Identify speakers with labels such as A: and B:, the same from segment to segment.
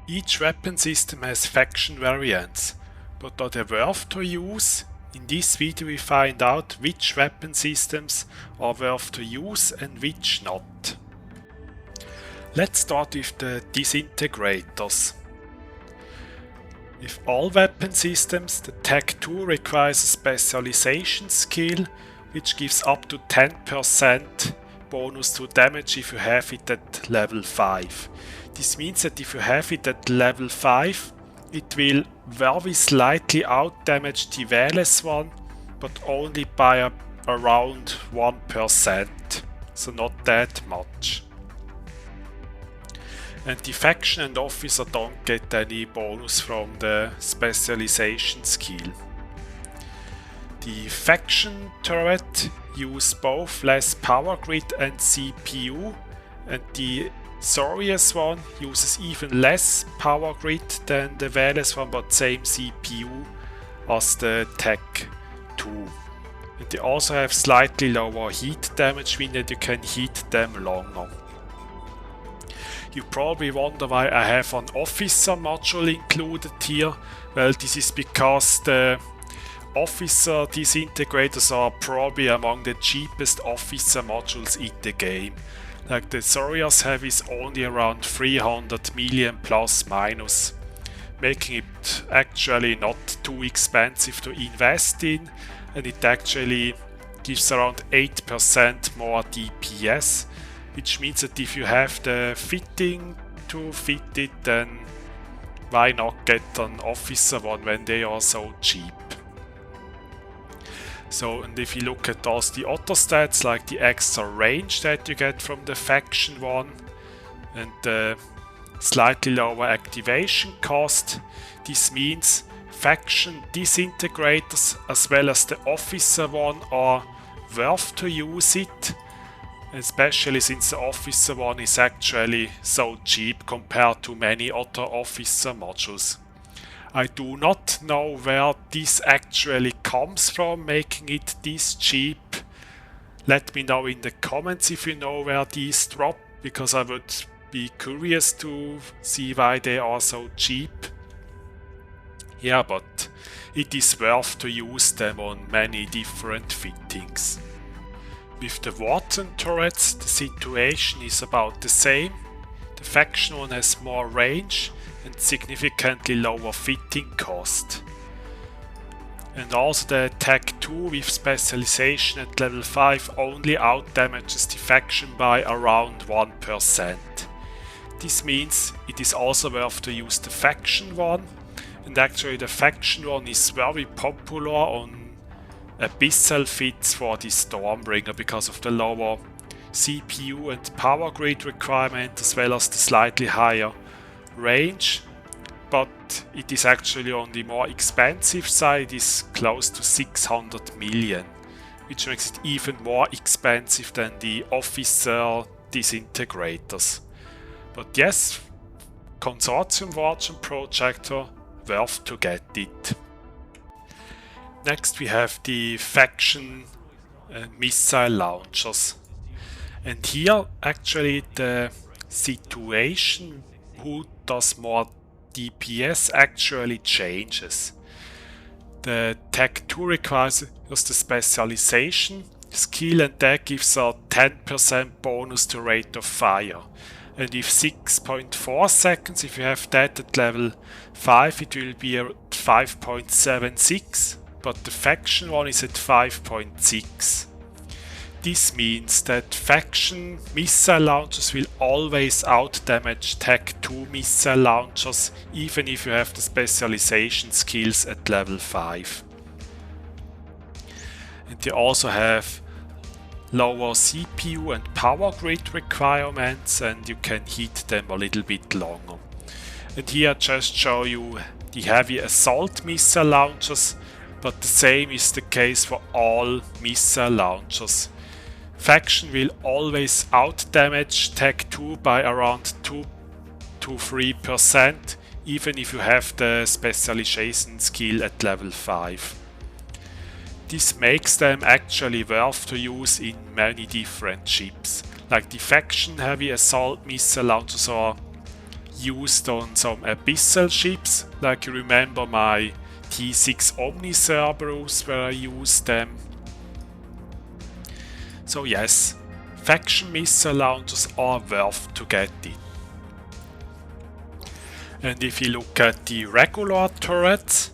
A: Each weapon system has faction variants, but are they worth to use? In this video we find out which weapon systems are worth to use and which not. Let's start with the Disintegrators. With all weapon systems, the Tech 2 requires a specialization skill which gives up to 10% bonus to damage if you have it at level 5. This means that if you have it at level 5, it will very slightly out damage the wireless one, but only by around 1%, so not that much. And the faction and officer don't get any bonus from the specialization skill. The faction turret use both less power grid and CPU, and the Sorious one uses even less power grid than the wireless one, but same CPU as the Tech 2. And they also have slightly lower heat damage, meaning that you can heat them longer. You probably wonder why I have an officer module included here. Well, this is because the officer disintegrators are probably among the cheapest officer modules in the game. Like the Sorious have is only around 300 million plus minus, making it actually not too expensive to invest in, and it actually gives around 8% more DPS, which means that if you have the fitting to fit it, then why not get an officer one when they are so cheap? So, and if you look at also the other stats, like the extra range that you get from the faction one and the slightly lower activation cost, this means faction disintegrators as well as the officer one are worth to use it, especially since the officer one is actually so cheap compared to many other officer modules. I do not know where this actually comes from, making it this cheap. Let me know in the comments if you know where these drop, because I would be curious to see why they are so cheap. Yeah, but it is worth to use them on many different fittings. With the Vorton turrets, the situation is about the same. The faction one has more range and significantly lower fitting cost. And also the Tech 2 with specialization at level 5 only out damages the faction by around 1%. This means it is also worth to use the faction one, and actually the faction one is very popular on Abyssal fits for the Stormbringer because of the lower CPU and power grid requirement as well as the slightly higher range, but it is actually on the more expensive side. It is close to 600 million, which makes it even more expensive than the officer disintegrators. But yes, Consortium Vorton Projector, worth to get it. Next we have the faction missile launchers, and here actually the situation who does more DPS actually changes. The Tech 2 requires just the specialization skill, and that gives a 10% bonus to rate of fire. And if 6.4 seconds, if you have that at level 5, it will be at 5.76, but the faction one is at 5.6. This means that faction missile launchers will always out-damage Tech 2 missile launchers, even if you have the specialization skills at level 5. And they also have lower CPU and power grid requirements, and you can heat them a little bit longer. And here I just show you the heavy assault missile launchers, but the same is the case for all missile launchers. Faction will always out-damage Tech 2 by around 2 to 3%, even if you have the specialization skill at level 5. This makes them actually worth to use in many different ships. Like the faction heavy assault missile launchers are used on some abyssal ships, like you remember my T6 Omni Cerberus where I used them. So yes, faction missile launchers are worth to get it. And if you look at the regular turrets,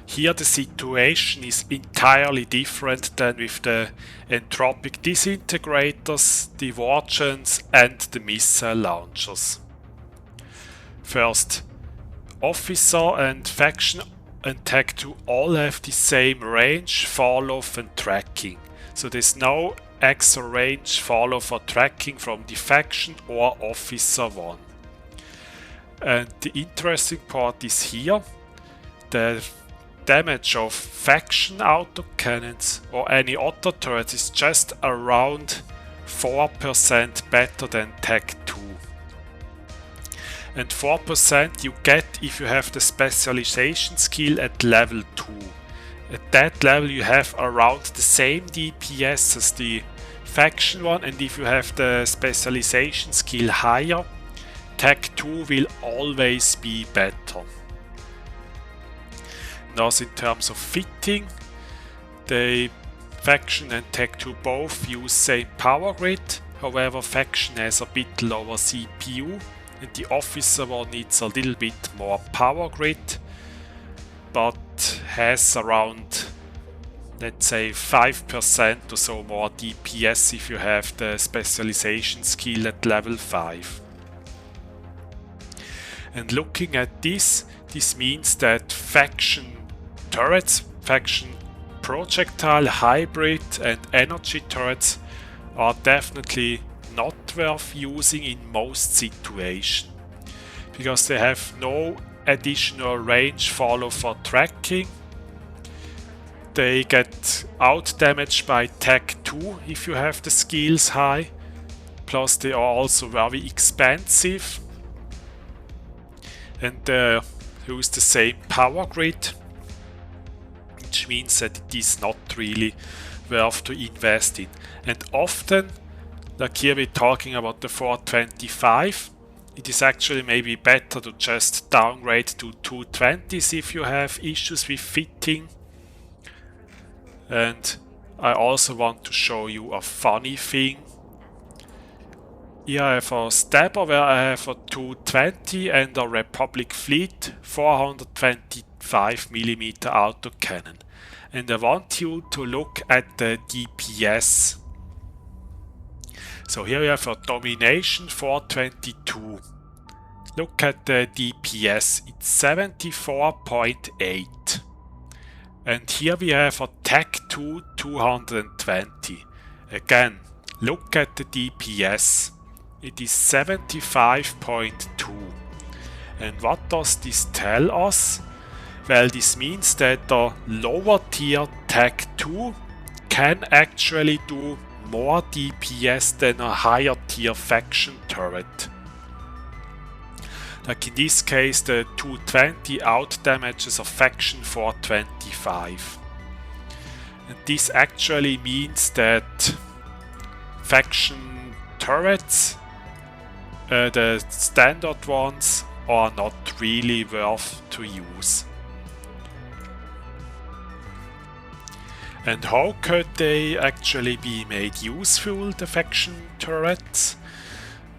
A: here the situation is entirely different than with the Entropic Disintegrators, the Vortons and the missile launchers. First, Officer and Faction and Tech 2 all have the same range, fall-off and tracking. So there's no extra range fall-off or tracking from the Faction or Officer 1. And the interesting part is here, the damage of faction autocannons or any other turrets is just around 4% better than Tech 2. And 4% you get if you have the specialization skill at level 2. At that level you have around the same DPS as the faction one, and if you have the specialization skill higher, Tech 2 will always be better. And also in terms of fitting, the faction and Tech 2 both use same power grid, however faction has a bit lower CPU and the officer one needs a little bit more power grid, but has around, let's say, 5% or so more DPS if you have the specialization skill at level 5. And looking at this means that faction turrets, faction projectile, hybrid and energy turrets are definitely not worth using in most situations, because they have no additional range fall-off or tracking. They get out damaged by Tech 2 if you have the skills high, plus they are also very expensive and use the same power grid, which means that it is not really worth to invest in. And often, like here we're talking about the 425, it is actually maybe better to just downgrade to 220s if you have issues with fitting. And I also want to show you a funny thing. Here I have a stabber where I have a 220 and a Republic Fleet 425mm autocannon. And I want you to look at the DPS. So here we have a Domination 422. Look at the DPS, it's 74.8. And here we have a Tech 2 220. Again, look at the DPS. It is 75.2. And what does this tell us? Well, this means that the lower tier Tech 2 can actually do more DPS than a higher tier faction turret. Like in this case, the 220 outdamages a faction 425. And this actually means that faction turrets, the standard ones, are not really worth to use. And how could they actually be made useful, the faction turrets?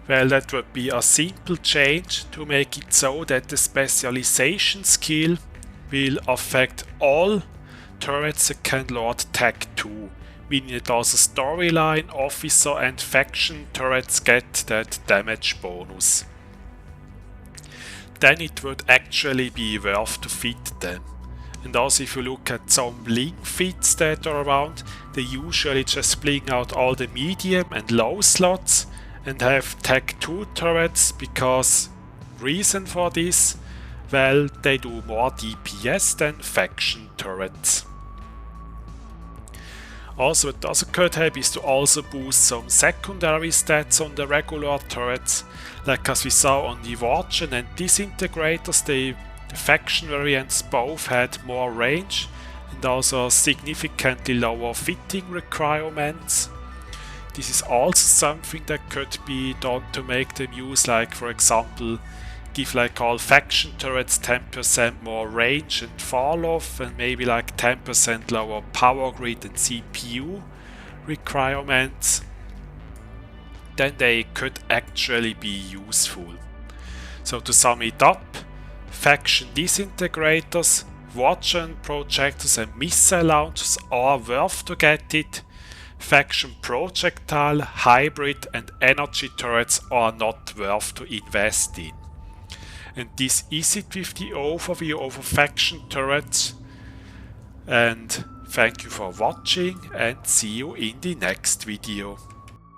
A: Well, that would be a simple change to make it so that the specialization skill will affect all turrets that can load Tech 2, meaning that also storyline, officer and faction turrets get that damage bonus. Then it would actually be worth to fit them. And also if you look at some bling fits that are around, they usually just bling out all the medium and low slots and have Tech 2 turrets, because reason for this, well, they do more DPS than faction turrets. Also, what also could help is to also boost some secondary stats on the regular turrets, like as we saw on the Vorton and Disintegrators. The faction variants both had more range and also significantly lower fitting requirements. This is also something that could be done to make them use, like for example give like all faction turrets 10% more range and fall off, and maybe like 10% lower power grid and CPU requirements, then they could actually be useful. So to sum it up, faction disintegrators, Vorton projectors and missile launchers are worth to get it. Faction projectile, hybrid and energy turrets are not worth to invest in. And this is it with the overview of faction turrets. And thank you for watching and see you in the next video.